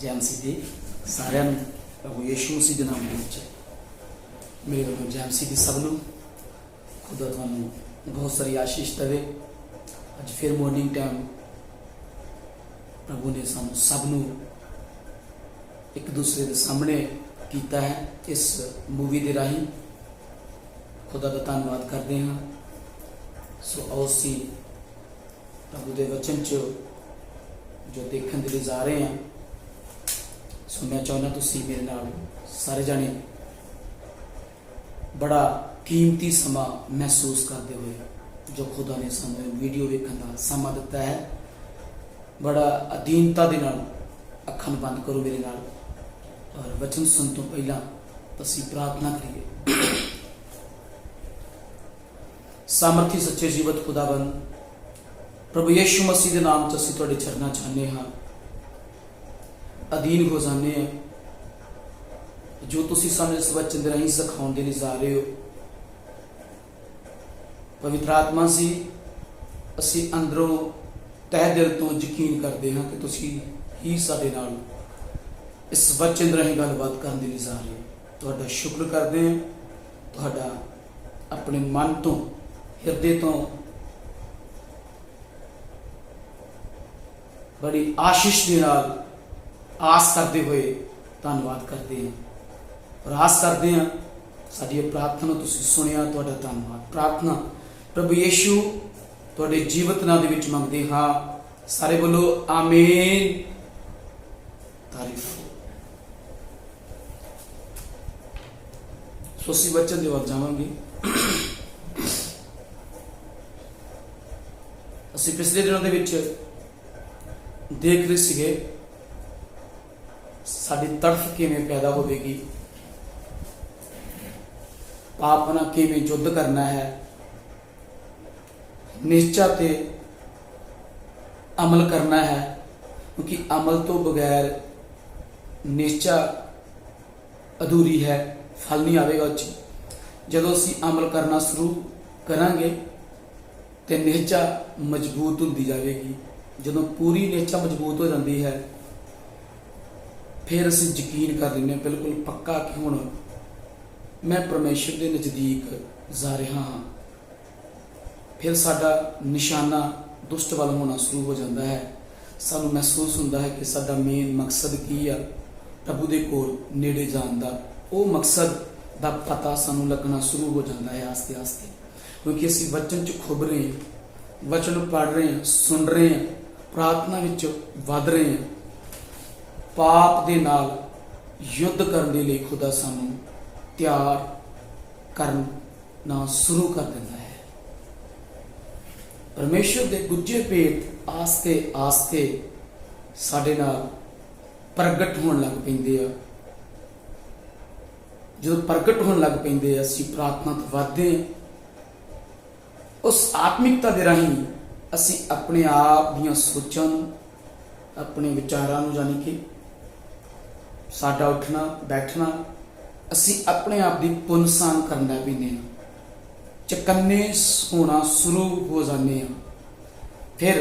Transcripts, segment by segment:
जय मसीह दी साਰਿਆਂ ਨੂੰ प्रभु यीशु मसीह ਦੇ ਨਾਮ ਵਿੱਚ ਮੇਰੇ ਵੱਲੋਂ जय मसीह दी सब ਨੂੰ खुदा ਤੁਹਾਨੂੰ बहुत सारी आशीष देवे। ਅੱਜ फिर मॉर्निंग टाइम प्रभु ने ਸਾਨੂੰ सब ਨੂੰ एक दूसरे के सामने किया है। इस मूवी के राही खुदा का धन्यवाद करते हैं। सो आओ असी प्रभु के वचन च जो देखने के लिए जा रहे हैं। सो मैं चाहना तुसी मेरे नाल सारे जाने बड़ा कीमती समा महसूस करते हुए जो खुदा ने सानू वीडियो वेखण का समा दिता है, बड़ा अधीनता के नाल अखां बंद करो मेरे नाल और वचन सुन तो पहला असी प्रार्थना करिए। सामर्थी सच्चे जीवत खुदाबंद प्रभु यीशु मसीह के नाम च असी तुहाडे चरनां च आने हाँ, अधीन हो जाने हैं। जो तुसी सानू इस वचन दे राहीं सिखाउण दे लई जा रहे हो, पवित्र आत्मा सी असी अंदरों तह दिल तो यकीन करते हैं कि तुसी ही साडे नाल इस वचन दे राहीं गलबात करन दे लई जा रहे हो। तुहाडा शुक्र करते हैं, तुहाडा अपने मन तो हिरदे तो बड़ी आशीष के नाल आस करते हुए धन्यवाद करते हैं और आस करते हैं साडी प्रार्थना तुसीं सुनिया। तुहाडा धन्यवाद। प्रार्थना प्रभु यीशु तुहाडे जीवत नाम दे विच मंगदे हाँ। सारे बोलो आमीन। तारीफ। सो असीं वचन दे वल जावांगे। असीं पिछले दिनों दे विच देख रहे सीगे साडी तड़फ किवें पैदा होगी, पाप नाल किवें युद्ध करना है, निश्चा ते अमल करना है, क्योंकि अमल तो बगैर निश्चा अधूरी है, फल नहीं आएगा उस। जदों असीं अमल करना शुरू करांगे तो निश्चा मजबूत होती जाएगी। जदों पूरी निश्चा मजबूत हो जाती है फिर असीं यकीन कर लें बिल्कुल पक्का कि हुण मैं परमेश्वर के नज़दीक जा रहा हाँ। फिर साडा निशाना दुष्ट वाल होना शुरू हो जाता है। सानू महसूस होता है कि साडा मेन मकसद की है, प्रभु के कोल नेड़े जान दा। वो मकसद का पता सानू लगना शुरू हो जाता है आस्ते आस्ते, क्योंकि असीं वचन च खुब रहे हैं, वचन पढ़ रहे हैं, सुन रहे हैं, प्रार्थना विच वध रहे हैं। पाप दे नाल युद्ध करने लिए खुदा सानू तैयार करना शुरू कर देता है। परमेश्वर दे गुज्जे पेट आस्ते आस्ते साडे नाल प्रगट होने लग पैंदे आ। जो प्रगट होने लग पैंदे असीं प्रार्थना तो वधदे हैं। उस आत्मिकता दे राहीं असीं अपने आप दीयां सोचां नूं, अपने विचारां नूं, जानी कि साडा उठना बैठना, असीं अपने आप की पुनसान करना पीने, चकन्ने होना शुरू हो जाने हैं। फिर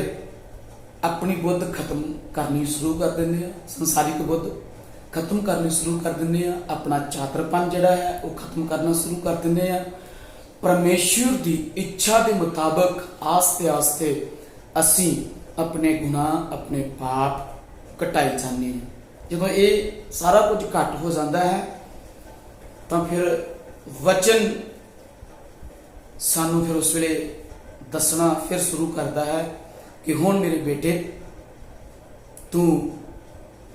अपनी बुद्ध खत्म करनी शुरू कर देंगे हैं, संसारिक बुद्ध खत्म करनी शुरू कर देंगे हैं, अपना चातरपन जिहड़ा है वो खत्म करना शुरू कर देंगे हैं। परमेश्वर की इच्छा के मुताबिक आस्ते आस्ते असीं अपने गुनाह अपने पाप घटाई जाने हैं। जब ये सारा कुछ घट हो जाता है तो फिर वचन सानू फिर उस वेले दसना फिर शुरू करता है कि हुण मेरे बेटे तू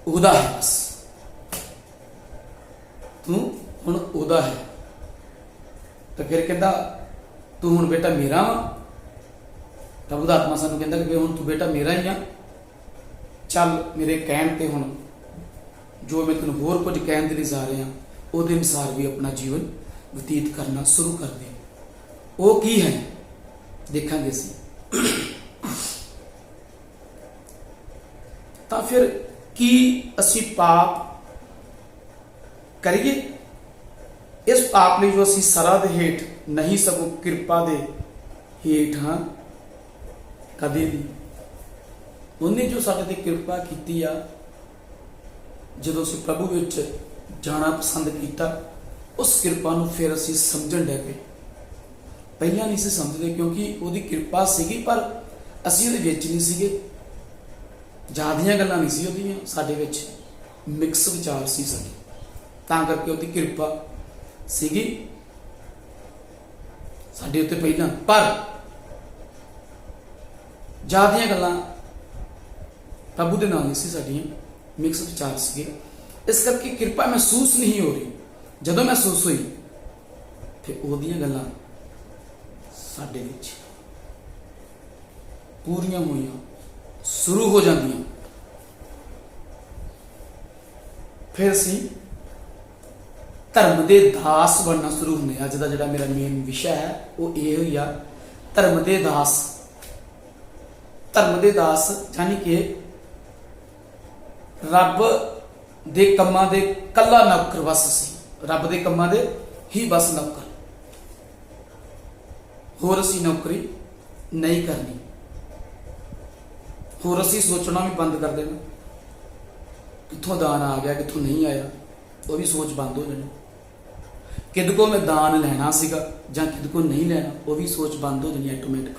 उहदा है, बस तू हुण उहदा है। तो फिर कहता तू हुण बेटा मेरा वा। प्रभु दा आत्मा सानू कहता कि हुण तू बेटा मेरा ही आ, चल मेरे कहण ते हुण जो मैं तेन होर कुछ कहण दे लई जा रहा वो अनुसार भी अपना जीवन व्यतीत करना शुरू कर दे। वो की है देखांगे असीं। तो फिर की असीं पाप करिए? इस पाप लई जो असीं सरा दे हेठ नहीं सगों किरपा दे हेठ हाँ। कदे भी उन्हें जो साडे ते किरपा कीती आ ਜਦੋਂ ਅਸੀਂ ਪ੍ਰਭੂ ਵਿੱਚ ਜਾਣਾ ਪਸੰਦ ਕੀਤਾ, ਉਸ ਕਿਰਪਾ ਨੂੰ ਫਿਰ ਅਸੀਂ ਸਮਝਣ ਲੱਗ ਪਏ। ਪਹਿਲਾਂ ਨਹੀਂ ਸੀ ਸਮਝਦੇ ਕਿਉਂਕਿ ਉਹਦੀ ਕਿਰਪਾ ਸੀਗੀ, ਪਰ ਅਸੀਂ ਉਹਦੇ ਵਿੱਚ ਨਹੀਂ ਸੀਗੇ। ਜ਼ਿਆਦੀਆਂ ਗੱਲਾਂ ਨਹੀਂ ਸੀ ਉਹਦੀਆਂ ਸਾਡੇ ਵਿੱਚ, ਮਿਕਸ ਵਿਚਾਰ ਸੀ ਸਾਡੇ, ਤਾਂ ਕਰਕੇ ਉਹਦੀ ਕਿਰਪਾ ਸੀਗੀ ਸਾਡੇ ਉੱਤੇ ਪਹਿਲਾਂ, ਪਰ ਜ਼ਿਆਦੀਆਂ ਗੱਲਾਂ ਪ੍ਰਭੂ ਦੇ ਨਾਲ ਨਹੀਂ ਸੀ ਸਾਡੀਆਂ, ਮਿਕਸ ਵਿਚਾਰ ਸੀਗੇ। ਇਸ ਕਰਕੇ ਕਿਰਪਾ ਮਹਿਸੂਸ ਨਹੀਂ ਹੋ ਰਹੀ। ਜਦੋਂ ਮਹਿਸੂਸ ਹੋਈ ਫਿਰ ਉਹਦੀਆਂ ਗੱਲਾਂ ਸਾਡੇ ਵਿੱਚ ਪੂਰੀਆਂ ਹੋਈਆਂ ਸ਼ੁਰੂ ਹੋ ਜਾਂਦੀਆਂ। ਫਿਰ ਅਸੀਂ ਧਰਮ ਦੇ ਦਾਸ ਬਣਨਾ ਸ਼ੁਰੂ ਹੁੰਦੇ। ਅੱਜ ਦਾ ਜਿਹੜਾ ਮੇਰਾ ਮੇਨ ਵਿਸ਼ਾ ਹੈ ਉਹ ਇਹ ਹੀ ਆ, ਧਰਮ ਦੇ ਦਾਸ। ਧਰਮ ਦੇ ਦਾਸ ਯਾਨੀ ਕਿ ਰੱਬ ਦੇ ਕੰਮਾਂ ਦੇ ਕੱਲਾ ਨੌਕਰ ਬਸ ਸੀ, ਰੱਬ ਦੇ ਕੰਮਾਂ ਦੇ ਹੀ ਬਸ ਨੌਕਰ, ਹੋਰ ਅਸੀਂ ਨੌਕਰੀ ਨਹੀਂ ਕਰਨੀ। ਹੋਰ ਅਸੀਂ ਸੋਚਣਾ ਵੀ ਬੰਦ ਕਰ ਦੇਣਾ, ਕਿੱਥੋਂ ਦਾਨ ਆ ਗਿਆ ਕਿੱਥੋਂ ਨਹੀਂ ਆਇਆ, ਉਹ ਵੀ ਸੋਚ ਬੰਦ ਹੋ ਜਾਣੀ। ਕਿਹਦੇ ਕੋਲ ਮੈਂ ਦਾਨ ਲੈਣਾ ਸੀਗਾ ਜਾਂ ਕਿਹਦੇ ਕੋਲ ਨਹੀਂ ਲੈਣਾ, ਉਹ ਵੀ ਸੋਚ ਬੰਦ ਹੋ ਜਾਣੀ ਆਟੋਮੈਟਿਕ।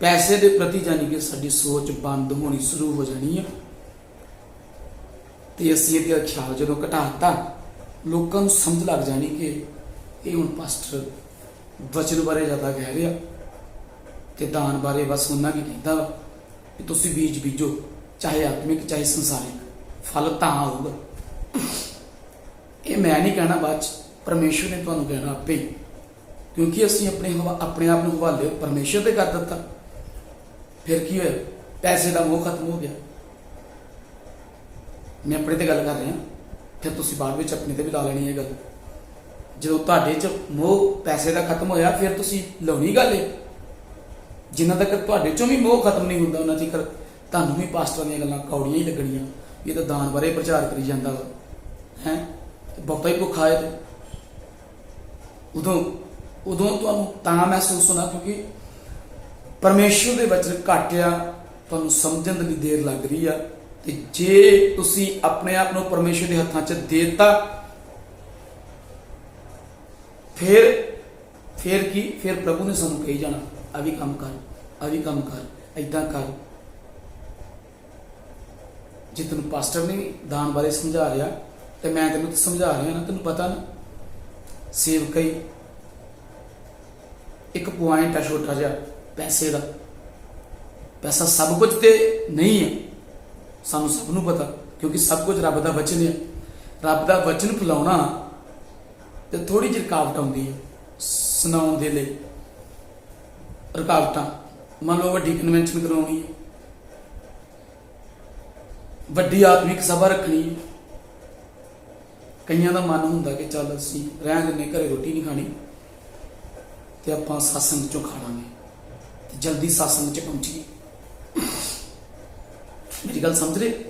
ਪੈਸੇ ਦੇ ਪ੍ਰਤੀ ਜਾਨੀ ਕਿ ਸਾਡੀ ਸੋਚ ਬੰਦ ਹੋਣੀ ਸ਼ੁਰੂ ਹੋ ਜਾਣੀ ਹੈ। ਤੇ ਅਸੀਂ ਇਹਦਾ ਖਿਆਲ ਜਦੋਂ ਘਟਾਤਾ, ਲੋਕਾਂ ਨੂੰ ਸਮਝ ਲੱਗ ਜਾਣੀ ਕਿ ਇਹ ਹੁਣ ਪਾਸਟਰ ਵਚਨ ਬਾਰੇ ਜ਼ਿਆਦਾ ਕਹਿ ਰਿਹਾ ਤੇ ਦਾਨ ਬਾਰੇ ਬਸ ਉਹਨਾਂ ਕੀ ਕਹਿੰਦਾ ਵਾ ਕਿ ਤੁਸੀਂ ਬੀਜ ਬੀਜੋ, ਚਾਹੇ ਆਤਮਿਕ ਚਾਹੇ ਸੰਸਾਰਿਕ, ਫਲ ਤਾਂ ਆਊਗਾ। ਇਹ ਮੈਂ ਨਹੀਂ ਕਹਿਣਾ, ਬਾਅਦ 'ਚ ਪਰਮੇਸ਼ਵਰ ਨੇ ਤੁਹਾਨੂੰ ਕਹਿਣਾ ਆਪੇ, ਕਿਉਂਕਿ ਅਸੀਂ ਆਪਣੇ ਆਪ ਨੂੰ ਹਵਾਲੇ ਪਰਮੇਸ਼ਵਰ ਤੇ ਕਰ ਦਿੱਤਾ। ਫਿਰ ਕੀ ਹੋਇਆ? ਪੈਸੇ ਦਾ ਮੋਹ ਖਤਮ ਹੋ ਗਿਆ। ਮੈਂ ਆਪਣੇ ਤੇ ਗੱਲ ਕਰ ਰਿਹਾ, ਫਿਰ ਤੁਸੀਂ ਬਾਅਦ ਵਿੱਚ ਆਪਣੇ ਤੇ ਵੀ ਲਾ ਲੈਣੀ ਹੈ ਗੱਲ। ਜਦੋਂ ਤੁਹਾਡੇ 'ਚ ਮੋਹ ਪੈਸੇ ਦਾ ਖਤਮ ਹੋਇਆ, ਫਿਰ ਤੁਸੀਂ ਲਾਉਣੀ ਗੱਲ ਹੈ। ਜਿੰਨਾ ਤੱਕ ਤੁਹਾਡੇ 'ਚੋਂ ਵੀ ਮੋਹ ਖਤਮ ਨਹੀਂ ਹੁੰਦਾ, ਉਹਨਾਂ ਤੱਕ ਤੁਹਾਨੂੰ ਵੀ ਪਾਸਟਰਾਂ ਦੀਆਂ ਗੱਲਾਂ ਕੌੜੀਆਂ ਹੀ ਲੱਗਣੀਆਂ। ਇਹ ਤਾਂ ਦਾਨ ਬਾਰੇ ਪ੍ਰਚਾਰ ਕਰੀ ਜਾਂਦਾ ਵਾ, ਹੈ ਬਹੁਤਾ ਹੀ ਭੁੱਖਾ ਹੈ। ਤੇ ਉਦੋਂ ਤੁਹਾਨੂੰ ਤਾਂ ਮਹਿਸੂਸ ਹੋਣਾ ਕਿਉਂਕਿ ਪਰਮੇਸ਼ਵਰ ਦੇ ਵਚਨ ਘੱਟ ਆ, ਤੁਹਾਨੂੰ ਸਮਝਣ ਦੀ ਦੇਰ ਲੱਗ ਰਹੀ ਆ। ਤੇ ਜੇ ਤੁਸੀਂ ਆਪਣੇ ਆਪ ਨੂੰ ਪਰਮੇਸ਼ਵਰ ਦੇ ਹੱਥਾਂ 'ਚ ਦੇ ਦਿੱਤਾ, ਫਿਰ ਕੀ? ਫਿਰ ਪ੍ਰਭੂ ਨੇ ਸਾਨੂੰ ਕਹੀ ਜਾਣਾ, ਆ ਵੀ ਕੰਮ ਕਰ, ਆ ਵੀ ਕੰਮ ਕਰ, ਏਦਾਂ ਕਰ। ਜੇ ਤੈਨੂੰ ਪਾਸਟਰ ਨੇ ਦਾਨ ਬਾਰੇ ਸਮਝਾ ਰਿਹਾ ਤੇ ਮੈਂ ਤੈਨੂੰ ਸਮਝਾ ਰਿਹਾ ਨਾ, ਤੈਨੂੰ ਪਤਾ ਨਾ ਸੇਵਕਾਈ ਇੱਕ ਪੁਆਇੰਟ ਆ ਛੋਟਾ ਜਿਹਾ ਪੈਸੇ ਦਾ। ਪੈਸਾ ਸਭ ਕੁਝ ਤੇ ਨਹੀਂ ਹੈ, ਸਾਨੂੰ ਸਭ ਨੂੰ ਪਤਾ, ਕਿਉਂਕਿ ਸਭ ਕੁਝ ਰੱਬ ਦਾ ਵਚਨ ਹੈ। ਰੱਬ ਦਾ ਵਚਨ ਫੈਲਾਉਣਾ ਤੇ ਥੋੜੀ ਜਿਹੀ ਰੁਕਾਵਟ ਆਉਂਦੀ ਹੈ ਸੁਣਾਉਣ ਦੇ ਲਈ। ਰੁਕਾਵਟਾਂ, ਮੰਨ ਲਓ ਵੱਡੀ ਕਨਵੈਨਸ਼ਨ ਕਰਾਉਣੀ ਹੈ, ਵੱਡੀ ਆਤਮਿਕ ਸਭਾ ਰੱਖਣੀ ਹੈ। ਕਈਆਂ ਦਾ ਮਨ ਹੁੰਦਾ ਕਿ ਚੱਲ ਅਸੀਂ ਰਹਿਣ ਦਿੰਦੇ, ਘਰੇ ਰੋਟੀ ਨਹੀਂ ਖਾਣੀ ਤੇ ਆਪਾਂ ਸਤਸੰਗ ਚੋਂ ਖਾ ਲਾਂਗੇ ਤੇ ਜਲਦੀ ਸਤਸੰਗ 'ਚ ਪਹੁੰਚੀਏ। ਮੇਰੀ ਗੱਲ ਸਮਝ ਰਹੇ?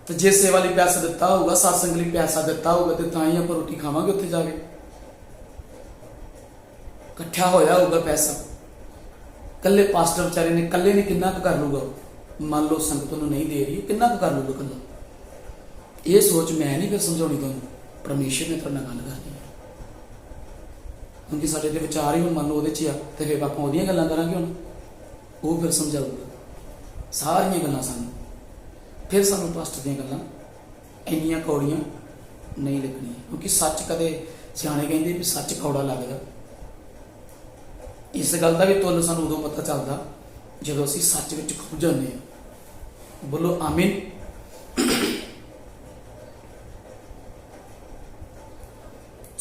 ਤੇ ਜੇ ਸੇਵਾ ਲਈ ਪੈਸਾ ਦਿੱਤਾ ਹੋਊਗਾ, ਸਤਸੰਗ ਲਈ ਪੈਸਾ ਦਿੱਤਾ ਹੋਊਗਾ, ਤੇ ਤਾਂ ਹੀ ਆਪਾਂ ਰੋਟੀ ਖਾਵਾਂਗੇ ਉੱਥੇ ਜਾ ਕੇ। ਇਕੱਠਾ ਹੋਇਆ ਹੋਊਗਾ ਪੈਸਾ, ਕੱਲੇ ਪਾਸਟਰ ਵਿਚਾਰੇ ਨੇ ਕੱਲੇ ਨੇ ਕਿੰਨਾ ਕੁ ਕਰ ਲੂਗਾ? ਮੰਨ ਲਓ ਸੰਗਤ ਨੂੰ ਨਹੀਂ ਦੇ ਰਹੀ, ਕਿੰਨਾ ਕੁ ਕਰ ਲੂਗਾ ਕੱਲਾ? ਇਹ ਸੋਚ ਮੈਂ ਨਹੀਂ ਫਿਰ ਸਮਝਾਉਣੀ ਤੁਹਾਨੂੰ, ਪਰਮੇਸ਼ਰ ਨੇ ਤੁਹਾਡੇ ਨਾਲ ਗੱਲ ਕਰਨੀ ਹੈ। ਕਿਉਂਕਿ ਸਾਡੇ ਦੇ ਵਿਚਾਰ ਹੀ ਹੁਣ ਮੰਨ ਲਓ ਉਹਦੇ 'ਚ ਆ, ਤੇ ਫਿਰ ਆਪਾਂ ਉਹਦੀਆਂ ਗੱਲਾਂ ਕਰਾਂਗੇ। ਹੁਣ ਉਹ ਫਿਰ ਸਮਝਾਊਗਾ ਸਾਰੀਆਂ ਗੱਲਾਂ ਸਾਨੂੰ, ਫਿਰ ਸਾਨੂੰ ਪਾਸਟਰ ਦੀਆਂ ਗੱਲਾਂ ਇੰਨੀਆਂ ਕੌੜੀਆਂ ਨਹੀਂ ਲੱਗਣੀਆਂ। ਕਿਉਂਕਿ ਸੱਚ ਕਦੇ, ਸਿਆਣੇ ਕਹਿੰਦੇ ਵੀ ਸੱਚ ਕੌੜਾ ਲੱਗਦਾ। ਇਸ ਗੱਲ ਦਾ ਵੀ ਤੁਹਾਨੂੰ ਸਾਨੂੰ ਉਦੋਂ ਪਤਾ ਚੱਲਦਾ ਜਦੋਂ ਅਸੀਂ ਸੱਚ ਵਿੱਚ ਖੁੱਭ ਜਾਂਦੇ ਹਾਂ। ਬੋਲੋ ਆਮੀਨ।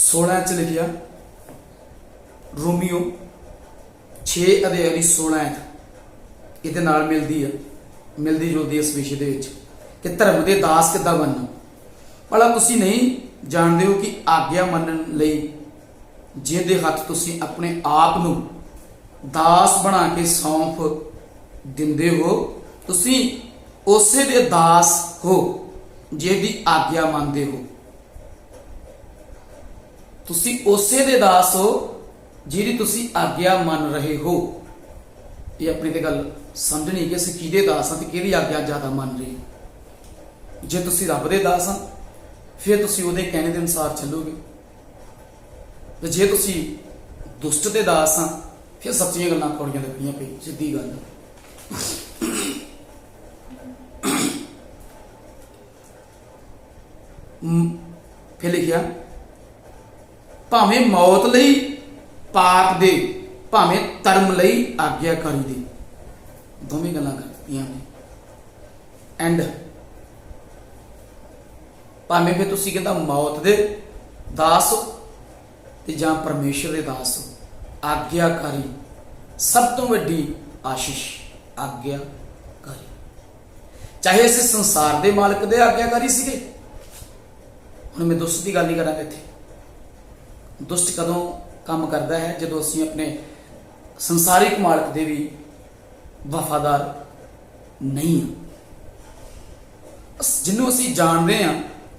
16 ਚ ਲਿਖਿਆ, ਰੋਮੀਓ 6 ਅਧਿਆਇ ਦੀ 16 ਇਹਦੇ ਨਾਲ ਮਿਲਦੀ ਜੁਲਦੀ ਇਸ ਵਿਸ਼ੇ ਦੇ ਵਿੱਚ ਕਿ ਧਰਮ ਦੇ ਦਾਸ ਕਿੱਦਾਂ ਬਣਨਾ। ਭਲਾ ਤੁਸੀਂ ਨਹੀਂ ਜਾਣਦੇ ਹੋ ਕਿ ਆਗਿਆ ਮੰਨਣ ਲਈ ਜਿਹਦੇ ਹੱਥ ਤੁਸੀਂ ਆਪਣੇ ਆਪ ਨੂੰ ਦਾਸ ਬਣਾ ਕੇ ਸੌਂਪ ਦਿੰਦੇ ਹੋ, ਤੁਸੀਂ ਉਸੇ ਦੇ ਦਾਸ ਹੋ ਜਿਹਦੀ ਆਗਿਆ ਮੰਨਦੇ ਹੋ। ਤੁਸੀਂ ਉਸੇ ਦੇ ਦਾਸ ਹੋ ਜਿਹਦੀ ਤੁਸੀਂ ਆਗਿਆ ਮੰਨ ਰਹੇ ਹੋ। ਇਹ ਆਪਣੀ ਤੇ ਗੱਲ ਸਮਝਣੀ ਕਿ ਅਸੀਂ ਕਿਹਦੇ ਦਾਸ ਹਾਂ ਤੇ ਕਿਹਦੀ ਆਗਿਆ ਜ਼ਿਆਦਾ ਮੰਨ ਰਹੇ ਹਾਂ। ਜੇ ਤੁਸੀਂ ਰੱਬ ਦੇ ਦਾਸ ਹਾਂ ਫਿਰ ਤੁਸੀਂ ਉਹਦੇ ਕਹਿਣੇ ਦੇ ਅਨੁਸਾਰ ਚੱਲੋਗੇ, ਤੇ ਜੇ ਤੁਸੀਂ ਦੁਸ਼ਟ ਦੇ ਦਾਸ ਹਾਂ ਫਿਰ ਸੱਚੀਆਂ ਗੱਲਾਂ ਕੌੜੀਆਂ ਲੱਗਣੀਆਂ ਪਈ, ਸਿੱਧੀ ਗੱਲ। ਫਿਰ ਲਿਖਿਆ ਭਾਵੇਂ ਮੌਤ ਲਈ ਪਾਪ ਦੇ, ਭਾਵੇਂ ਧਰਮ ਲਈ ਆਗਿਆਕਾਰੀ ਦੇ, ਦੋਵੇਂ ਗੱਲਾਂ ਕਰਤੀਆਂ ਨੇ। ਐਂਡ ਭਾਵੇਂ ਫਿਰ ਤੁਸੀਂ ਕਹਿੰਦਾ ਮੌਤ ਦੇ ਦਾਸ ਹੋ ਤੇ ਜਾਂ ਪਰਮੇਸ਼ਰ ਦੇ ਦਾਸ ਹੋ, ਆਗਿਆਕਾਰੀ ਸਭ ਤੋਂ ਵੱਡੀ ਆਸ਼ੀਸ਼ ਆਗਿਆਕਾਰੀ। ਚਾਹੇ ਅਸੀਂ ਸੰਸਾਰ ਦੇ ਮਾਲਕ ਦੇ ਆਗਿਆਕਾਰੀ ਸੀਗੇ, ਹੁਣ ਮੈਂ ਦੁਸ਼ਟ ਦੀ ਗੱਲ ਨਹੀਂ ਕਰਾਂਗਾ ਇੱਥੇ। ਦੁਸ਼ਟ ਕਦੋਂ ਕੰਮ ਕਰਦਾ ਹੈ? ਜਦੋਂ ਅਸੀਂ ਆਪਣੇ ਸੰਸਾਰਿਕ ਮਾਲਕ ਦੇ ਵੀ ਵਫਾਦਾਰ ਨਹੀਂ ਹਾਂ। ਜਿਹਨੂੰ ਅਸੀਂ ਜਾਣਦੇ ਹਾਂ,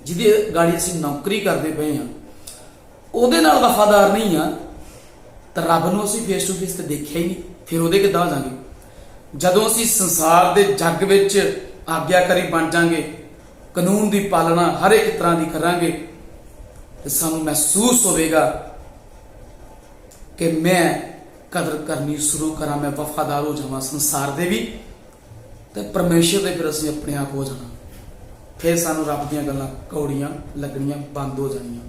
ਜਿਹਦੀ ਗਾੜੀ ਅਸੀਂ ਨੌਕਰੀ ਕਰਦੇ ਪਏ ਹਾਂ, ਉਹਦੇ ਨਾਲ ਵਫਾਦਾਰ ਨਹੀਂ ਆ ਤਾਂ ਰੱਬ ਨੂੰ ਅਸੀਂ ਫੇਸ ਟੂ ਫੇਸ ਤੇ ਦੇਖਿਆ ਹੀ ਨਹੀਂ, ਫਿਰ ਉਹਦੇ ਕਿੱਦਾਂ ਹੋ ਜਾਵਾਂਗੇ? ਜਦੋਂ ਅਸੀਂ ਸੰਸਾਰ ਦੇ ਜੱਗ ਵਿੱਚ ਆਗਿਆਕਾਰੀ ਬਣ ਜਾਵਾਂਗੇ, ਕਾਨੂੰਨ ਦੀ ਪਾਲਣਾ ਹਰ ਇੱਕ ਤਰ੍ਹਾਂ ਦੀ ਕਰਾਂਗੇ, ਤੇ ਸਾਨੂੰ ਮਹਿਸੂਸ ਹੋਵੇਗਾ ਕਿ ਮੈਂ ਕਦਰ ਕਰਨੀ ਸ਼ੁਰੂ ਕਰਾਂ, ਮੈਂ ਵਫਾਦਾਰ ਹੋ ਜਾਵਾਂ ਸੰਸਾਰ ਦੇ ਵੀ ਤੇ ਪਰਮੇਸ਼ਰ ਦੇ। ਫਿਰ ਅਸੀਂ ਆਪਣੇ ਆਪ ਹੋ ਜਾਣਾ, ਫਿਰ ਸਾਨੂੰ ਰੱਬ ਦੀਆਂ ਗੱਲਾਂ ਕੌੜੀਆਂ ਲੱਗਣੀਆਂ ਬੰਦ ਹੋ ਜਾਣੀਆਂ।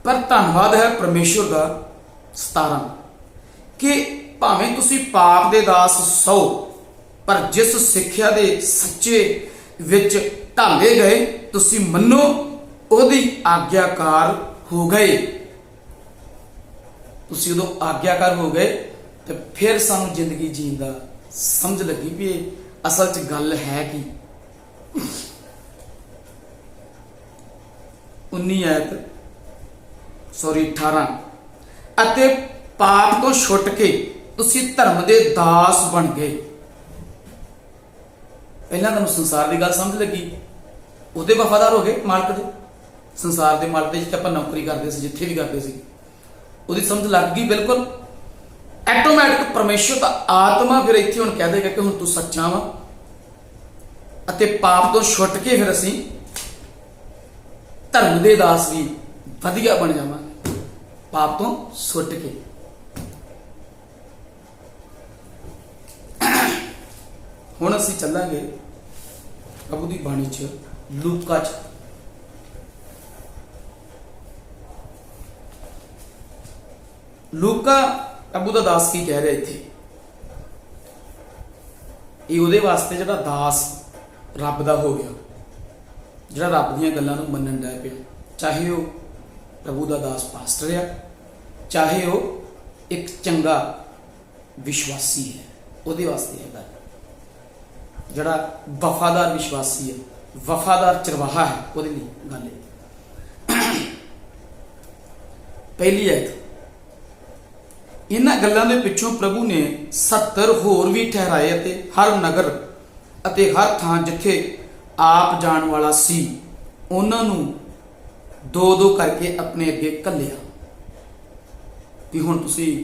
ਪਰ ਧੰਨਵਾਦ ਹੈ ਪਰਮੇਸ਼ਰ ਦਾ 17 ਕਿ ਭਾਵੇਂ ਤੁਸੀਂ ਪਾਪ ਦੇ ਦਾਸ ਸੋ, ਪਰ ਜਿਸ ਸਿੱਖਿਆ ਦੇ ਸੱਚੇ ਵਿੱਚ ਢਾਲੇ ਗਏ ਤੁਸੀਂ ਮੰਨੋ ਉਹਦੀ ਆਗਿਆਕਾਰ ਹੋ ਗਏ। ਤੁਸੀਂ ਉਦੋਂ ਆਗਿਆਕਾਰ ਹੋ ਗਏ ਤੇ ਫਿਰ ਸਾਨੂੰ ਜ਼ਿੰਦਗੀ ਜੀਣ ਦਾ ਸਮਝ ਲੱਗੀ ਵੀ ਇਹ ਅਸਲ 'ਚ ਗੱਲ ਹੈ ਕੀ। 18 ਅਤੇ ਪਾਪ ਤੋਂ ਛੁੱਟ ਕੇ ਤੁਸੀਂ ਧਰਮ ਦੇ ਦਾਸ ਬਣ ਗਏ। ਪਹਿਲਾਂ ਤੁਹਾਨੂੰ ਸੰਸਾਰ ਦੀ ਗੱਲ ਸਮਝ ਲੱਗੀ, ਉਹਦੇ ਵਫਾਦਾਰ ਹੋ ਗਏ ਮਾਲਕ ਦੇ, ਸੰਸਾਰ ਦੇ ਮਾਲਕ ਦੇ ਜਿੱਥੇ ਆਪਾਂ ਨੌਕਰੀ ਕਰਦੇ ਸੀ, ਜਿੱਥੇ ਵੀ ਕਰਦੇ ਸੀ, ਉਹਦੀ ਸਮਝ ਲੱਗ ਗਈ ਬਿਲਕੁਲ ਆਟੋਮੈਟਿਕ। ਪਰਮੇਸ਼ਰ ਦਾ ਆਤਮਾ ਫਿਰ ਇੱਥੇ ਹੁਣ ਕਹਿ ਦੇਗਾ ਕਿ ਹੁਣ ਤੂੰ ਸੱਚਾ ਵਾ, ਅਤੇ ਪਾਪ ਤੋਂ ਛੁੱਟ ਕੇ ਫਿਰ ਅਸੀਂ ਧਰਮ ਦੇ ਦਾਸ ਵੀ ਵਧੀਆ ਬਣ ਜਾਵਾਂਗੇ, ਪਾਪ ਤੋਂ ਛੁੱਟ ਕੇ। ਹੁਣ ਅਸੀਂ ਚੱਲਾਂਗੇ ਪ੍ਰਭੂ ਦੀ ਬਾਣੀ 'ਚ, ਲੂਕਾ 'ਚ। ਲੂਕਾ ਪ੍ਰਭੂ ਦਾ ਦਾਸ ਕੀ ਕਹਿ ਰਿਹਾ ਇੱਥੇ? ਇਹ ਉਹਦੇ ਵਾਸਤੇ ਜਿਹੜਾ ਦਾਸ ਰੱਬ ਦਾ ਹੋ ਗਿਆ, ਜਿਹੜਾ ਰੱਬ ਦੀਆਂ ਗੱਲਾਂ ਨੂੰ ਮੰਨਣ ਲੱਗ ਪਿਆ, ਚਾਹੇ ਉਹ ਪ੍ਰਭੂ ਦਾ ਦਾਸ ਪਾਸਟਰ ਆ, ਚਾਹੇ ਉਹ ਇੱਕ ਚੰਗਾ ਵਿਸ਼ਵਾਸੀ ਹੈ, ਉਹਦੇ ਵਾਸਤੇ ਹੈ ਗੱਲ। ਜਿਹੜਾ ਵਫਾਦਾਰ ਵਿਸ਼ਵਾਸੀ ਹੈ, ਵਫਾਦਾਰ ਚਰਵਾਹਾ ਹੈ, ਉਹਦੇ ਲਈ ਗੱਲ ਹੈ। ਪਹਿਲੀ ਆਇਤ, ਇਹਨਾਂ ਗੱਲਾਂ ਦੇ ਪਿੱਛੋਂ ਪ੍ਰਭੂ ਨੇ 70 ਹੋਰ ਵੀ ਠਹਿਰਾਏ ਅਤੇ ਹਰ ਨਗਰ ਅਤੇ ਹਰ ਥਾਂ ਜਿੱਥੇ ਆਪ ਜਾਣ ਵਾਲਾ ਸੀ ਉਹਨਾਂ ਨੂੰ ਦੋ ਦੋ ਕਰਕੇ ਆਪਣੇ ਅੱਗੇ ਘੱਲਿਆ ਵੀ ਹੁਣ ਤੁਸੀਂ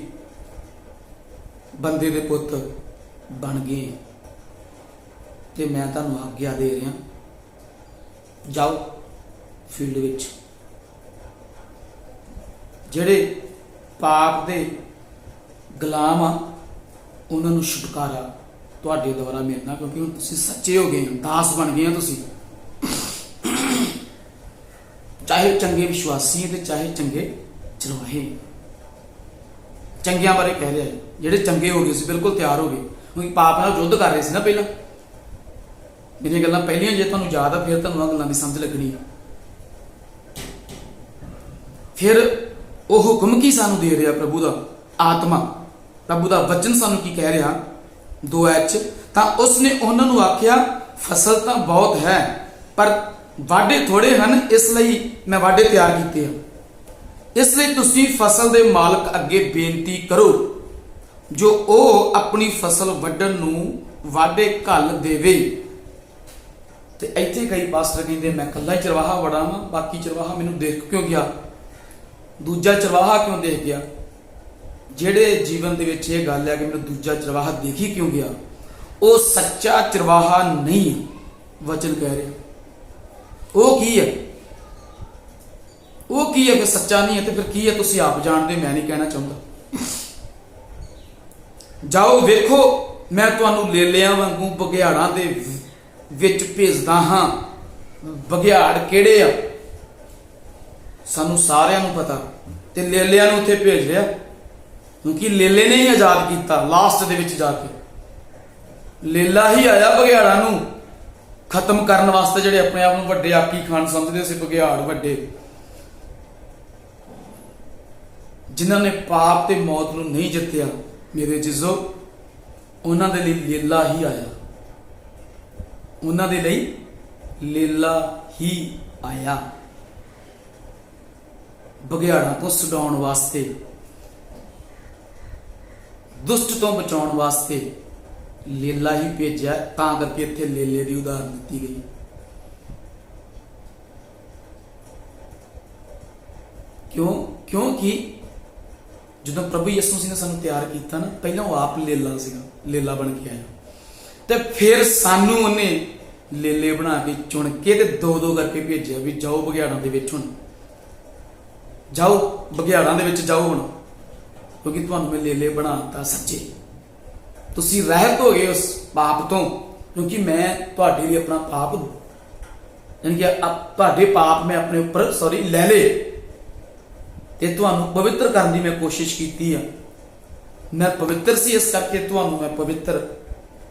ਬੰਦੇ ਦੇ ਪੁੱਤ ਬਣ ਗਏ ਤੇ ਮੈਂ ਤੁਹਾਨੂੰ ਆਗਿਆ ਦੇ ਰਿਹਾ, ਜਾਓ ਫੀਲਡ ਵਿੱਚ। ਜਿਹੜੇ ਪਾਪ ਦੇ ਗੁਲਾਮ ਆ ਉਹਨਾਂ ਨੂੰ ਛੁਟਕਾਰਾ ਤੁਹਾਡੇ ਦੁਆਰਾ ਮਿਲਣਾ, ਕਿਉਂਕਿ ਹੁਣ ਤੁਸੀਂ ਸੱਚੇ ਹੋ ਗਏ, ਦਾਸ ਬਣ ਗਏ ਹੋ ਤੁਸੀਂ। ਚਾਹੇ ਚੰਗੇ ਵਿਸ਼ਵਾਸੀ ਤੇ ਚਾਹੇ ਚੰਗੇ ਚਰਵਾਹੇ। ਚੰਗਿਆਂ ਬਾਰੇ ਕਹਿ ਰਿਹਾ ਹੈ, ਜਿਹੜੇ ਚੰਗੇ ਹੋ ਗਏ ਸੀ, ਬਿਲਕੁਲ ਤਿਆਰ ਹੋ ਗਏ, ਕਿਉਂਕਿ ਪਾਪ ਨਾਲ ਯੁੱਧ ਕਰ ਰਹੇ ਸੀ ਨਾ ਪਹਿਲਾਂ। ਮੇਰੀਆਂ ਗੱਲਾਂ ਪਹਿਲੀਆਂ ਜੇ ਤੁਹਾਨੂੰ ਯਾਦ ਆ ਫਿਰ ਤੁਹਾਨੂੰ ਆ ਗੱਲਾਂ ਦੀ ਸਮਝ ਲੱਗਣੀ। ਫਿਰ ਉਹ ਹੁਕਮ ਕੀ ਸਾਨੂੰ ਦੇ ਰਿਹਾ ਪ੍ਰਭੂ ਦਾ ਆਤਮਾ, ਪ੍ਰਭੂ ਦਾ ਵਚਨ ਸਾਨੂੰ ਕੀ ਕਹਿ ਰਿਹਾ 2 ਤਾਂ ਉਸਨੇ ਉਹਨਾਂ ਨੂੰ ਆਖਿਆ, ਫਸਲ ਤਾਂ ਬਹੁਤ ਹੈ ਪਰ ਵਾਢੇ ਥੋੜੇ ਹਨ, ਇਸ ਲਈ ਮੈਂ ਵਾਢੇ ਤਿਆਰ ਕੀਤੇ ਆ। ਇਸ ਲਈ ਤੁਸੀਂ ਫਸਲ ਦੇ ਮਾਲਕ ਅੱਗੇ ਬੇਨਤੀ ਕਰੋ ਜੋ ਉਹ ਆਪਣੀ ਫਸਲ ਵੱਢਣ ਨੂੰ ਵਾਢੇ ਘੱਲ ਦੇਵੇ। ਤੇ ਇੱਥੇ ਕਈ ਪਾਸਟਰ ਕਹਿੰਦੇ ਮੈਂ ਇਕੱਲਾ ਹੀ ਚਰਵਾਹਾ ਬੜਾ ਵਾਂ, ਬਾਕੀ ਚਰਵਾਹਾ ਮੈਨੂੰ ਦੇਖ ਕਿਉਂ ਗਿਆ, ਦੂਜਾ ਚਰਵਾਹਾ ਕਿਉਂ ਦੇਖ ਗਿਆ? ਜਿਹੜੇ ਜੀਵਨ ਦੇ ਵਿੱਚ ਇਹ ਗੱਲ ਹੈ ਕਿ ਮੈਨੂੰ ਦੂਜਾ ਚਰਵਾਹਾ ਦੇਖੀ ਕਿਉਂ ਗਿਆ, ਉਹ ਸੱਚਾ ਚਰਵਾਹਾ ਨਹੀਂ ਹੈ। ਵਚਨ ਕਹਿ ਰਿਹਾ ਉਹ ਕੀ ਹੈ, ਉਹ ਕੀ ਹੈ? ਫਿਰ ਸੱਚਾ ਨਹੀਂ ਹੈ ਤੇ ਫਿਰ ਕੀ ਹੈ? ਤੁਸੀਂ ਆਪ ਜਾਣਦੇ, ਮੈਂ ਨਹੀਂ ਕਹਿਣਾ ਚਾਹੁੰਦਾ। ਜਾਓ ਵੇਖੋ, ਮੈਂ ਤੁਹਾਨੂੰ ਲੇਲਿਆਂ ਵਾਂਗੂ ਬਘਿਆੜਾਂ ਦੇ ਵਿੱਚ ਭੇਜਦਾ ਹਾਂ। ਬਘਿਆੜ ਕਿਹੜੇ ਆ? ਸਾਨੂੰ ਸਾਰਿਆਂ ਨੂੰ ਪਤਾ, ਤੇ ਲੇਲਿਆਂ ਨੂੰ ਉੱਥੇ ਭੇਜ ਰਿਹਾ ਕਿਉਂਕਿ ਲੇਲੇ ਨੇ ਹੀ ਆਜ਼ਾਦ ਕੀਤਾ। ਲਾਸਟ ਦੇ ਵਿੱਚ ਜਾ ਕੇ ਲੇਲਾ ਹੀ ਆਇਆ ਬਘਿਆੜਾਂ ਨੂੰ ਖਤਮ ਕਰਨ ਵਾਸਤੇ, ਜਿਹੜੇ ਆਪਣੇ ਆਪ ਨੂੰ ਵੱਡੇ ਆਕੀ ਖਾਨ ਸਮਝਦੇ ਸੀ। ਬਘਿਆੜ ਵੱਡੇ, ਜਿਨ੍ਹਾਂ ਨੇ ਪਾਪ ਤੇ ਮੌਤ ਨੂੰ ਨਹੀਂ ਜਿੱਤਿਆ, ਮੇਰੇ ਜੀਜ਼ੋ, ਉਹਨਾਂ ਦੇ ਲਈ ਲੇਲਾ ਹੀ ਆਇਆ। ਉਹਨਾਂ ਦੇ ਲਈ ਲੇਲਾ ਹੀ ਆਇਆ, ਬਘਿਆੜਾਂ ਤੋਂ ਛੁਡਾਉਣ ਵਾਸਤੇ, ਦੁਸ਼ਟ ਤੋਂ ਬਚਾਉਣ ਵਾਸਤੇ ਲੇਲਾ ਹੀ ਭੇਜਿਆ। ਤਾਂ ਕਰਕੇ ਇੱਥੇ ਲੇਲੇ ਦੀ ਉਦਾਹਰਨ ਦਿੱਤੀ ਗਈ। ਕਿਉਂਕਿ ਜਦੋਂ ਪ੍ਰਭੂ ਯਿਸੂ ਮਸੀਹ ਨੇ ਸਾਨੂੰ ਤਿਆਰ ਕੀਤਾ ਨਾ, ਪਹਿਲਾਂ ਉਹ ਆਪ ਲੇਲਾ ਸੀਗਾ, ਲੇਲਾ ਬਣ ਕੇ ਆਇਆ, ਤੇ ਫਿਰ ਸਾਨੂੰ ਉਹਨੇ ਲੇਲੇ ਬਣਾ ਕੇ ਚੁਣ ਕੇ ਤੇ ਦੋ ਕਰਕੇ ਭੇਜਿਆ ਵੀ ਜਾਓ ਬਘਿਆੜਾਂ ਦੇ ਵਿੱਚ, ਹੁਣ ਜਾਓ ਬਘਿਆੜਾਂ ਦੇ ਵਿੱਚ ਜਾਓ ਹੁਣ, ਕਿਉਂਕਿ ਤੁਹਾਨੂੰ ਮੈਂ ਲੇਲੇ ਬਣਾਤਾ ਸੱਚੇ। ਤੁਸੀਂ ਰਹਿਤ ਹੋ ਗਏ ਉਸ ਪਾਪ ਤੋਂ, ਕਿਉਂਕਿ ਮੈਂ ਤੁਹਾਡੇ ਲਈ ਆਪਣਾ ਪਾਪ, ਯਾਨੀ ਕਿ ਤੁਹਾਡੇ ਪਾਪ ਮੈਂ ਆਪਣੇ ਉੱਪਰ ਲੈ ਲਏ ਤੇ ਤੁਹਾਨੂੰ ਪਵਿੱਤਰ ਕਰਨ ਦੀ ਮੈਂ ਕੋਸ਼ਿਸ਼ ਕੀਤੀ ਆ। ਮੈਂ ਪਵਿੱਤਰ ਸੀ, ਇਸ ਕਰਕੇ ਤੁਹਾਨੂੰ ਮੈਂ ਪਵਿੱਤਰ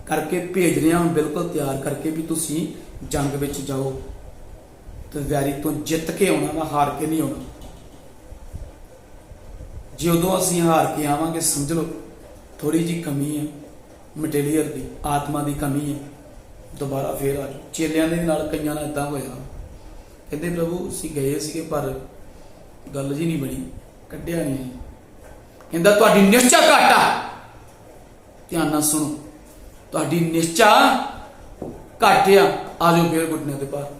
ਕਰਕੇ ਭੇਜ ਰਿਹਾ ਹਾਂ, ਬਿਲਕੁਲ ਤਿਆਰ ਕਰਕੇ ਵੀ ਤੁਸੀਂ ਜੰਗ ਵਿੱਚ ਜਾਓ ਤੇ ਵੈਰੀ ਤੋਂ ਜਿੱਤ ਕੇ ਆਉਣਾ ਵਾ, ਹਾਰ ਕੇ ਨਹੀਂ ਆਉਣਾ। ਜੇ ਉਦੋਂ ਅਸੀਂ ਹਾਰ ਕੇ ਆਵਾਂਗੇ, ਸਮਝ ਲਓ ਥੋੜੀ ਜੀ ਕਮੀ ਹੈ, ਮਟੀਰੀਅਲ ਦੀ, ਆਤਮਾ ਦੀ ਕਮੀ ਹੈ, ਦੁਬਾਰਾ ਫੇਰ ਆ ਜਾਓ। ਚੇਲਿਆਂ ਦੇ ਨਾਲ ਕਈਆਂ ਨਾਲ ਏਦਾਂ ਹੋਇਆ, ਕਹਿੰਦੇ ਪ੍ਰਭੂ ਅਸੀਂ ਗਏ ਸੀਗੇ ਪਰ ਗੱਲ ਜੀ ਨਹੀਂ ਬਣੀ, ਕੱਢਿਆ ਨਹੀਂ। ਕਹਿੰਦਾ ਤੁਹਾਡੀ ਨਿਸ਼ਚਾ ਘੱਟ ਆ, ਧਿਆਨ ਨਾਲ ਸੁਣੋ, ਤੁਹਾਡੀ ਨਿਸ਼ਚਾ ਘੱਟ ਆ, ਆ ਜਾਓ ਫੇਰ ਘੁੱਟਨਿਆਂ ਦੇ ਭਾਰ।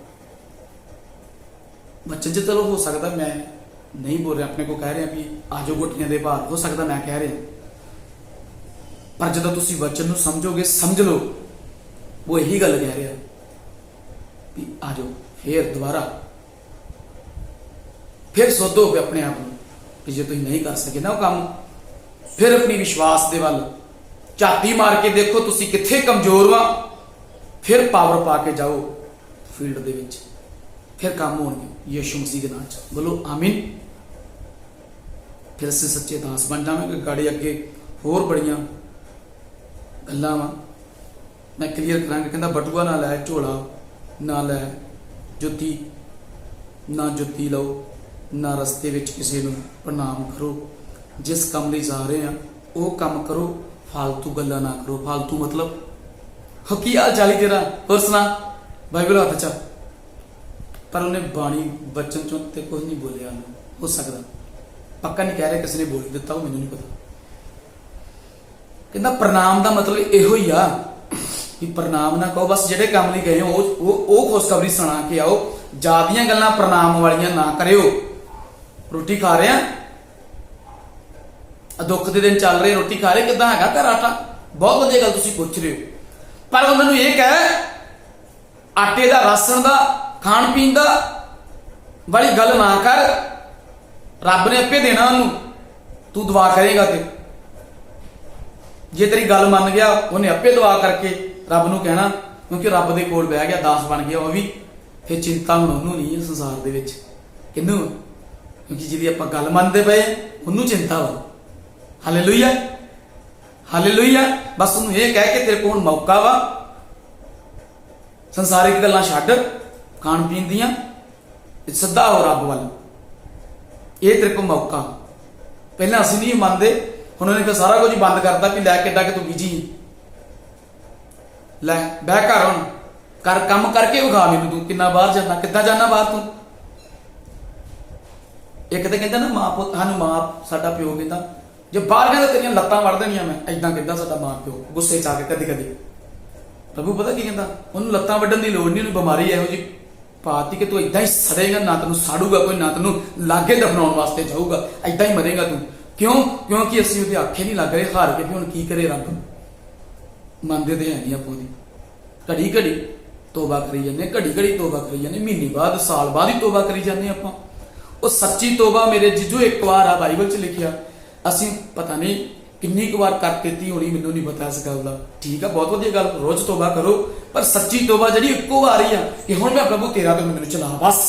ਬੱਚੇ ਜੇ ਚਲੋ ਹੋ ਸਕਦਾ ਮੈਂ ਨਹੀਂ ਬੋਲ ਰਿਹਾ, ਆਪਣੇ ਕੋ ਕਹਿ ਰਿਹਾ ਵੀ ਆ ਜਾਓ ਘੁੱਟਨਿਆਂ ਦੇ ਭਾਰ, ਹੋ ਸਕਦਾ ਮੈਂ ਕਹਿ ਰਿਹਾ, ਪਰ ਜਦੋਂ ਤੁਸੀਂ ਵਚਨ ਨੂੰ ਸਮਝੋਗੇ, ਸਮਝ ਲਓ ਉਹ ਇਹੀ ਗੱਲ ਕਹਿ ਰਿਹਾ ਵੀ ਆ ਜਾਓ ਫੇਰ ਦੁਬਾਰਾ। ਫਿਰ ਸੋਧੋਗੇ ਆਪਣੇ ਆਪ ਨੂੰ ਕਿ ਜੇ ਤੁਸੀਂ ਨਹੀਂ ਕਰ ਸਕੇ ਨਾ ਉਹ ਕੰਮ, ਫਿਰ ਆਪਣੀ ਵਿਸ਼ਵਾਸ ਦੇ ਵੱਲ ਝਾਤੀ ਮਾਰ ਕੇ ਦੇਖੋ ਤੁਸੀਂ ਕਿੱਥੇ ਕਮਜ਼ੋਰ ਵਾ, ਫਿਰ ਪਾਵਰ ਪਾ ਕੇ ਜਾਓ ਫੀਲਡ ਦੇ ਵਿੱਚ, ਫਿਰ ਕੰਮ ਹੋਣਗੇ ਯਿਸੂ ਮਸੀਹ ਦੇ ਨਾਮ 'ਚ। ਬੋਲੋ ਆਮੀਨ। ਫਿਰ ਅਸੀਂ ਸੱਚੇ ਦਾਸ ਬਣ ਜਾਵਾਂਗੇ। ਗਾੜੀ ਅੱਗੇ ਹੋਰ ਬੜੀਆਂ ਗੱਲਾਂ ਵਾ, ਮੈਂ ਕਲੀਅਰ ਕਰਾਂਗਾ। ਕਹਿੰਦਾ ਬਟੂਆ ਨਾ ਲੈ, ਝੋਲਾ ਨਾ ਲੈ, ਜੁੱਤੀ ਨਾ ਜੁੱਤੀ ਲਓ, ਨਾ ਰਸਤੇ ਵਿੱਚ ਕਿਸੇ ਨੂੰ ਪ੍ਰਣਾਮ ਕਰੋ। ਜਿਸ ਕੰਮ ਲਈ ਜਾ ਰਹੇ ਆ ਉਹ ਕੰਮ ਕਰੋ, ਫਾਲਤੂ ਗੱਲਾਂ ਨਾ ਕਰੋ। ਫਾਲਤੂ ਮਤਲਬ ਕੀ ਹਾਲ ਚਾਲੀ ਤੇਰਾ, ਹੋਰ ਸੁਣਾ, ਬਾਈਬਲ ਹੱਥ 'ਚ, ਪਰ ਉਹਨੇ ਬਾਣੀ ਬਚਨ ਚੋਂ ਤੇ ਕੁਝ ਨਹੀਂ ਬੋਲਿਆ। ਹੋ ਸਕਦਾ, ਪੱਕਾ ਨਹੀਂ ਕਹਿ ਰਿਹਾ ਕਿਸੇ ਨੇ ਬੋਲ ਦਿੱਤਾ, ਉਹ ਮੈਨੂੰ ਨਹੀਂ ਪਤਾ। ਕਹਿੰਦਾ ਪ੍ਰਣਾਮ ਦਾ ਮਤਲਬ ਇਹੋ ਹੀ ਆ ਕਿ ਪ੍ਰਣਾਮ ਨਾ ਕਹੋ, ਬਸ ਜਿਹੜੇ ਕੰਮ ਲਈ ਗਏ ਹੋ ਉਹ ਖੁਸ਼ਖਬਰੀ ਸੁਣਾ ਕੇ ਆਓ। ਜ਼ਿਆਦੀਆਂ ਗੱਲਾਂ ਪ੍ਰਣਾਮ ਵਾਲੀਆਂ ਨਾ ਕਰਿਓ। ਰੋਟੀ ਖਾ ਰਹੇ ਆ, ਦੁੱਖ ਦੇ ਦਿਨ ਚੱਲ ਰਹੇ, ਰੋਟੀ ਖਾ ਰਹੇ, ਕਿੱਦਾਂ ਹੈਗਾ ਘਰ ਆਟਾ? ਬਹੁਤ ਵਧੀਆ ਗੱਲ ਤੁਸੀਂ ਪੁੱਛ ਰਹੇ ਹੋ, ਪਰ ਉਹਨਾਂ ਨੂੰ ਇਹ ਕਹਿ ਆਟੇ ਦਾ, ਰਾਸ਼ਨ ਦਾ, ਖਾਣ ਪੀਣ ਦਾ ਵਾਲੀ ਗੱਲ ਨਾ ਕਰ। ਰੱਬ ਨੇ ਆਪੇ ਦੇਣਾ ਉਹਨੂੰ, ਤੂੰ ਦੁਆ ਕਰੇਗਾ ਤੇ ਜੇ ਤੇਰੀ ਗੱਲ ਮੰਨ ਗਿਆ ਉਹਨੇ ਆਪੇ ਦੁਆ ਕਰਕੇ ਰੱਬ ਨੂੰ ਕਹਿਣਾ, ਕਿਉਂਕਿ ਰੱਬ ਦੇ ਕੋਲ ਬਹਿ ਗਿਆ, ਦਾਸ ਬਣ ਗਿਆ ਉਹ ਵੀ। ਫਿਰ ਚਿੰਤਾ ਹੁਣ ਉਹਨੂੰ ਨਹੀਂ ਹੈ ਸੰਸਾਰ ਦੇ ਵਿੱਚ, ਕਿਹਨੂੰ? ਕਿਉਂਕਿ ਜਿਹਦੀ ਆਪਾਂ ਗੱਲ ਮੰਨਦੇ ਪਏ ਉਹਨੂੰ ਚਿੰਤਾ ਵਾ। Hallelujah, hallelujah. ਬਸ ਉਹਨੂੰ ਇਹ ਕਹਿ ਕੇ ਤੇਰੇ ਕੋਲ ਮੌਕਾ ਵਾ, ਸੰਸਾਰਿਕ ਗੱਲਾਂ ਛੱਡ, ਖਾਣ ਪੀਣ ਦੀਆਂ, ਸਿੱਧਾ ਹੋ ਰੱਬ ਵੱਲ। ਇਹ ਤੇਰੇ ਕੋਲ ਮੌਕਾ। ਪਹਿਲਾਂ ਅਸੀਂ ਨਹੀਂ ਮੰਨਦੇ, ਹੁਣ ਉਹਨੇ ਸਾਰਾ ਕੁਝ ਬੰਦ ਕਰਤਾ ਵੀ ਲੈ ਕਿੱਡਾ ਕਿ ਤੂੰ ਬਿਜੀ, ਲੈ ਬਹਿ ਘਰ, ਹੁਣ ਕਰ ਕੰਮ ਕਰਕੇ ਵਿਖਾ ਮੈਨੂੰ, ਤੂੰ ਕਿੰਨਾ ਬਾਹਰ ਜਾਂਦਾ, ਕਿੱਦਾਂ ਜਾਂਦਾ ਬਾਹਰ ਤੂੰ। ਇੱਕ ਤਾਂ ਕਹਿੰਦਾ ਨਾ ਮਾਂ ਪੁੱਤ, ਸਾਨੂੰ ਮਾਂ ਸਾਡਾ ਪਿਓ ਕਹਿੰਦਾ, ਜੇ ਬਾਹਰ ਕਹਿੰਦਾ ਤੇਰੀਆਂ ਲੱਤਾਂ ਵੜ ਦੇਣੀਆਂ ਮੈਂ, ਏਦਾਂ ਕਹਿੰਦਾ ਸਾਡਾ ਮਾਂ ਪਿਓ ਗੁੱਸੇ 'ਚ ਆ ਕੇ ਕਦੀ ਕਦੀ। ਪ੍ਰਭੂ ਪਤਾ ਕੀ ਕਹਿੰਦਾ, ਉਹਨੂੰ ਲੱਤਾਂ ਵੱਢਣ ਦੀ ਲੋੜ ਨਹੀਂ, ਉਹਨੂੰ ਬਿਮਾਰੀ ਇਹੋ ਜਿਹੀ ਪਾਤੀ ਕਿ ਤੂੰ ਏਦਾਂ ਹੀ ਸੜੇਗਾ, ਨਾ ਤੈਨੂੰ ਸਾੜੂਗਾ ਕੋਈ, ਨਾ ਤੈਨੂੰ ਲਾਗੇ ਦਫਨਾਉਣ ਵਾਸਤੇ ਜਾਊਗਾ, ਏਦਾਂ ਹੀ ਮਰੇਗਾ ਤੂੰ। क्यों? क्योंकि ਅਸੀਂ ਉਹਦੇ ਆਖੇ ਨਹੀਂ ਲੱਗ ਰਹੇ, ਹਾਰ ਕੇ ਵੀ ਹੁਣ ਕੀ ਕਰੇ ਰੱਬ। ਮੰਨਦੇ ਤੇ ਹੈ ਨਹੀਂ ਆਪਾਂ ਉਹਦੀ। ਘੜੀ ਘੜੀ ਤੋਬਾ ਕਰੀ ਜਾਂਦੇ, ਘੜੀ ਘੜੀ ਤੋਬਾ ਕਰੀ ਜਾਂਦੇ, ਮਹੀਨੇ ਬਾਅਦ ਸਾਲ ਬਾਅਦ ਹੀ ਤੋਬਾ ਕਰੀ ਜਾਂਦੇ ਆਪਾਂ। ਉਹ ਸੱਚੀ ਤੋਬਾ ਮੇਰੇ ਜੀਜੂ ਇੱਕ ਵਾਰ ਆ ਬਾਈਬਲ 'ਚ ਲਿਖਿਆ, ਅਸੀਂ ਪਤਾ ਨਹੀਂ ਕਿੰਨੀ ਕੁ ਵਾਰ ਕਰ ਦਿੱਤੀ ਹੋਣੀ, ਮੈਨੂੰ ਨਹੀਂ ਪਤਾ ਇਸ ਗੱਲ ਦਾ। ਠੀਕ ਆ, ਬਹੁਤ ਵਧੀਆ ਗੱਲ, ਰੋਜ਼ ਤੋਬਾ ਕਰੋ, ਪਰ ਸੱਚੀ ਤੋਬਾ ਜਿਹੜੀ ਇੱਕੋ ਵਾਰ ਹੀ ਆ ਕਿ ਹੁਣ ਮੈਂ ਪ੍ਰਭੂ ਤੇਰਾ ਤੋਂ ਮੈਨੂੰ ਚਲਾ ਬਸ।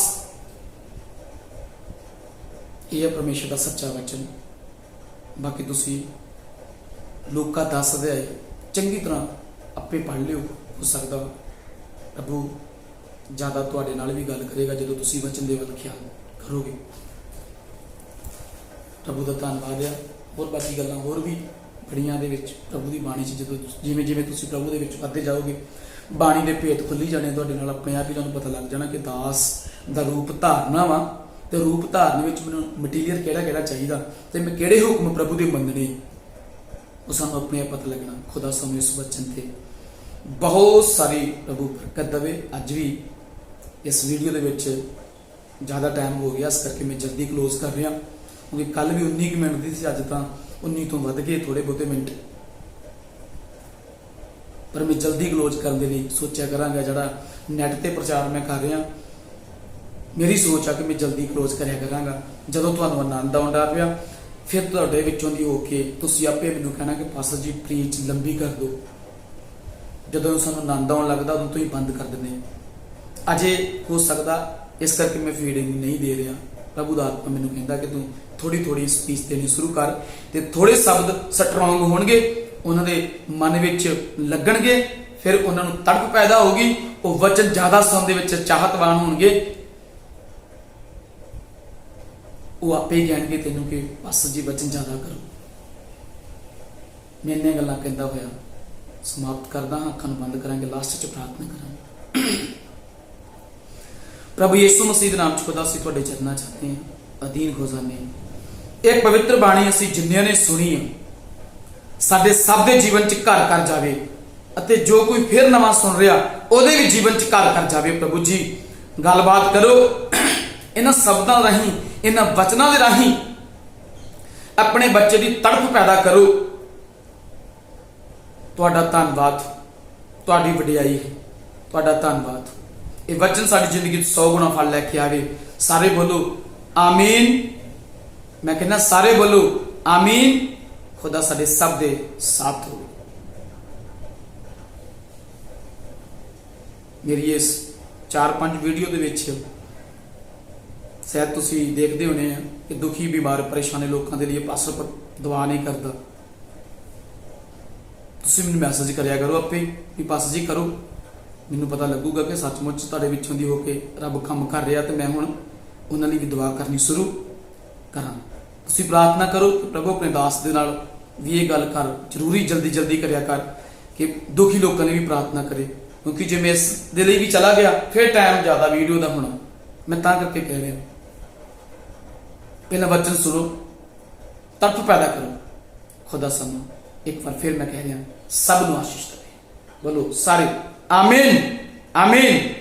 ਇਹ ਹੈ ਪਰਮੇਸ਼ਰ ਦਾ ਸੱਚਾ ਵਚਨ। ਬਾਕੀ ਤੁਸੀਂ ਲੋਕਾਂ 10 ਅਧਿਆਏ ਚੰਗੀ ਤਰ੍ਹਾਂ ਆਪੇ ਪੜ੍ਹ ਲਿਓ। ਹੋ ਸਕਦਾ ਪ੍ਰਭੂ ਜ਼ਿਆਦਾ ਤੁਹਾਡੇ ਨਾਲ ਵੀ ਗੱਲ ਕਰੇਗਾ ਜਦੋਂ ਤੁਸੀਂ ਵਚਨ ਦੇ ਵੱਲ ਖਿਆਲ ਕਰੋਗੇ। ਪ੍ਰਭੂ ਦਾ ਧੰਨਵਾਦ ਆ। ਹੋਰ ਬਾਕੀ ਗੱਲਾਂ ਹੋਰ ਵੀ ਬੜੀਆਂ ਦੇ ਵਿੱਚ ਪ੍ਰਭੂ ਦੀ ਬਾਣੀ 'ਚ ਜਦੋਂ ਜਿਵੇਂ ਜਿਵੇਂ ਤੁਸੀਂ ਪ੍ਰਭੂ ਦੇ ਵਿੱਚ ਵੱਧਦੇ ਜਾਓਗੇ, ਬਾਣੀ ਦੇ ਭੇਤ ਖੁੱਲੀ ਜਾਣੇ ਤੁਹਾਡੇ ਨਾਲ, ਆਪਣੇ ਆਪ ਹੀ ਤੁਹਾਨੂੰ ਪਤਾ ਲੱਗ ਜਾਣਾ ਕਿ ਦਾਸ ਦਾ ਰੂਪ ਧਾਰਨਾ ਵਾ, ਤੇ ਰੂਪ ਧਾਰਨ ਵਿੱਚ ਮੈਨੂੰ ਮਟੀਰੀਅਲ ਕਿਹੜਾ ਕਿਹੜਾ ਚਾਹੀਦਾ ਤੇ ਮੈਂ ਕਿਹੜੇ ਹੁਕਮ ਪ੍ਰਭੂ ਦੇ ਮੰਨਣੇ, ਉਹ ਸਾਨੂੰ ਆਪਣੇ ਆਪ ਪਤਾ ਲੱਗਣਾ। ਖੁਦਾ ਸਾਨੂੰ ਇਸ ਵਚਨ ਤੇ ਬਹੁਤ ਸਾਰੀ ਪ੍ਰਭੂ ਬਰਕਤ ਦੇਵੇ। ਅੱਜ ਵੀ ਇਸ ਵੀਡੀਓ ਦੇ ਵਿੱਚ ਜ਼ਿਆਦਾ ਟਾਈਮ ਹੋ ਗਿਆ, ਇਸ ਕਰਕੇ ਮੈਂ ਜਲਦੀ ਕਲੋਜ਼ ਕਰ ਰਿਹਾ, ਕਿਉਂਕਿ ਕੱਲ ਵੀ 19 ਮਿੰਟ ਦੀ ਸੀ, ਅੱਜ ਤਾਂ 19 ਤੋਂ ਵੱਧ ਗਏ ਥੋੜੇ ਬਹੁਤੇ ਮਿੰਟ, ਪਰ ਮੈਂ ਜਲਦੀ ਕਲੋਜ਼ ਕਰਨ ਦੇ ਲਈ ਸੋਚਿਆ ਕਰਾਂਗਾ। ਜਿਹੜਾ ਨੈਟ ਤੇ ਪ੍ਰਚਾਰ ਮੈਂ ਕਰ ਰਿਹਾ, ਮੇਰੀ ਸੋਚ ਆ ਕਿ ਮੈਂ ਜਲਦੀ ਕਲੋਜ਼ ਕਰਿਆ ਕਰਾਂਗਾ। ਜਦੋਂ ਤੁਹਾਨੂੰ ਆਨੰਦ ਆਉਂਦਾ ਪਿਆ, ਫਿਰ ਤੁਹਾਡੇ ਵਿੱਚੋਂ ਦੀ ਹੋ ਕੇ ਤੁਸੀਂ ਆਪੇ ਮੈਨੂੰ ਕਹਿਣਾ ਕਿ ਪਾਸਟਰ ਜੀ ਪ੍ਰੀਚ ਲੰਬੀ ਕਰ ਦਿਓ। ਜਦੋਂ ਸਾਨੂੰ ਆਨੰਦ ਆਉਣ ਲੱਗਦਾ ਉਦੋਂ ਤੋਂ ਹੀ ਬੰਦ ਕਰ ਦਿੰਦੇ। ਅਜੇ ਹੋ ਸਕਦਾ ਇਸ ਕਰਕੇ ਮੈਂ ਫੀਡਿੰਗ ਨਹੀਂ ਦੇ ਰਿਹਾ। ਪ੍ਰਭੂ ਦਾ ਆਤਮਾ ਮੈਨੂੰ ਕਹਿੰਦਾ ਕਿ ਤੂੰ ਥੋੜੀ ਥੋੜੀ ਸਪੀਚ ਦੇਣੀ ਸ਼ੁਰੂ ਕਰ, ਤੇ ਥੋੜੇ ਸ਼ਬਦ ਸਟਰੋਂਗ ਹੋਣਗੇ, ਉਹਨਾਂ ਦੇ ਮਨ ਵਿੱਚ ਲੱਗਣਗੇ, ਫਿਰ ਉਹਨਾਂ ਨੂੰ ਤੜਪ ਪੈਦਾ ਹੋਗੀ, ਉਹ ਵਚਨ ਜ਼ਿਆਦਾ ਸੁਣਨ ਦੇ ਵਿੱਚ ਚਾਹਤਵਾਨ ਹੋਣਗੇ। ਉਹ ਆਪੇ ਹੀ ਕਹਿਣਗੇ ਤੈਨੂੰ ਕਿ ਪਾਸਟਰ ਜੀ ਵਚਨ ਜ਼ਿਆਦਾ ਕਰੋ। ਮੈਂ ਇੰਨੀਆਂ ਗੱਲਾਂ ਕਹਿੰਦਾ ਹੋਇਆ ਸਮਾਪਤ ਕਰਦਾ ਹਾਂ। ਅੱਖਾਂ ਨੂੰ ਬੰਦ ਕਰਾਂਗੇ, ਲਾਸਟ 'ਚ ਪ੍ਰਾਰਥਨਾ ਕਰਾਂਗੇ। ਪ੍ਰਭੂ ਯਿਸੂ ਮਸੀਹ ਦੇ ਨਾਮ 'ਚ ਖੁਦਾ ਅਸੀਂ ਤੁਹਾਡੇ ਚਰਨਾਂ 'ਚ ਆਉਂਦੇ ਹਾਂ, ਅਧੀਨ ਹੋ ਜਾਂਦੇ ਹਾਂ। ਇਹ ਪਵਿੱਤਰ ਬਾਣੀ ਅਸੀਂ ਜਿੰਨਿਆਂ ਨੇ ਸੁਣੀ ਹੈ, ਸਾਡੇ ਸਭ ਦੇ ਜੀਵਨ 'ਚ ਘਰ ਕਰ ਜਾਵੇ, ਅਤੇ ਜੋ ਕੋਈ ਫਿਰ ਨਵਾਂ ਸੁਣ ਰਿਹਾ ਉਹਦੇ ਵੀ ਜੀਵਨ 'ਚ ਘਰ ਕਰ ਜਾਵੇ। ਪ੍ਰਭੂ ਜੀ ਗੱਲਬਾਤ ਕਰੋ ਇਹਨਾਂ ਸ਼ਬਦਾਂ ਰਾਹੀਂ, ਇਹਨਾਂ ਵਚਨਾਂ ਦੇ ਰਾਹੀਂ ਆਪਣੇ ਬੱਚੇ ਦੀ ਤੜਪ ਪੈਦਾ ਕਰੋ। ਤੁਹਾਡਾ ਧੰਨਵਾਦ, ਤੁਹਾਡੀ ਵਡਿਆਈ ਹੈ, ਤੁਹਾਡਾ ਧੰਨਵਾਦ। ਇਹ ਵਚਨ ਸਾਡੀ ਜ਼ਿੰਦਗੀ 'ਚ 100 ਗੁਣਾ ਫਲ ਲੈ ਕੇ ਆਵੇ। ਸਾਰੇ ਬੋਲੋ ਆਮੀਨ। ਮੈਂ ਕਹਿੰਦਾ ਸਾਰੇ ਬੋਲੋ ਆਮੀਨ। ਖੁਦਾ ਸਾਡੇ ਸਭ ਦੇ ਸਾਥ ਹੋਵੇ। ਮੇਰੀ ਇਸ 4-5 ਵੀਡੀਓ ਦੇ ਵਿੱਚ ਸ਼ਾਇਦ ਤੁਸੀਂ ਦੇਖਦੇ ਹੋਣੇ ਆ ਕਿ ਦੁਖੀ, ਬਿਮਾਰ, ਪਰੇਸ਼ਾਨ ਲੋਕਾਂ ਦੇ ਲਈ ਪਾਸਟਰ ਦੁਆ ਨਹੀਂ ਕਰਦਾ। ਤੁਸੀਂ ਮੈਨੂੰ ਮੈਸੇਜ ਕਰਿਆ ਕਰੋ ਆਪੇ ਵੀ ਪਾਸਟਰ ਜੀ ਕਰੋ, ਮੈਨੂੰ ਪਤਾ ਲੱਗੂਗਾ ਕਿ ਸੱਚਮੁੱਚ ਤੁਹਾਡੇ ਵਿੱਚੋਂ ਦੀ ਹੋ ਕੇ ਰੱਬ ਕੰਮ ਕਰ ਰਿਹਾ, ਤੇ ਮੈਂ ਹੁਣ ਉਹਨਾਂ ਲਈ ਵੀ ਦੁਆ ਕਰਨੀ ਸ਼ੁਰੂ ਕਰਾਂ। ਤੁਸੀਂ ਪ੍ਰਾਰਥਨਾ ਕਰੋ ਕਿ ਪ੍ਰਭੂ ਆਪਣੇ ਦਾਸ ਦੇ ਨਾਲ ਵੀ ਇਹ ਗੱਲ ਕਰ, ਜ਼ਰੂਰੀ ਜਲਦੀ ਜਲਦੀ ਕਰਿਆ ਕਰ ਕਿ ਦੁਖੀ ਲੋਕਾਂ ਲਈ ਵੀ ਪ੍ਰਾਰਥਨਾ ਕਰੇ, ਕਿਉਂਕਿ ਜੇ ਮੈਂ ਇਸ ਦੇ ਲਈ ਵੀ ਚਲਾ ਗਿਆ ਫਿਰ ਟਾਈਮ ਜ਼ਿਆਦਾ ਵੀਡੀਓ ਦਾ ਹੋਣਾ। ਮੈਂ ਤਾਂ ਕਰਕੇ ਕਹਿ ਰਿਹਾ, ਪਹਿਲਾਂ ਵਚਨ ਸੁਣੋ, ਤੜਪ ਪੈਦਾ ਕਰੋ। ਖੁਦਾ ਸਾਨੂੰ ਇੱਕ ਵਾਰ ਫਿਰ ਮੈਂ ਕਹਿ ਰਿਹਾ, ਸਭ ਨੂੰ ਆਸ਼ੀਸ਼ ਦੇਵੇ। ਬੋਲੋ ਸਾਰੇ ਆਮੀਨ, ਆਮੀਨ।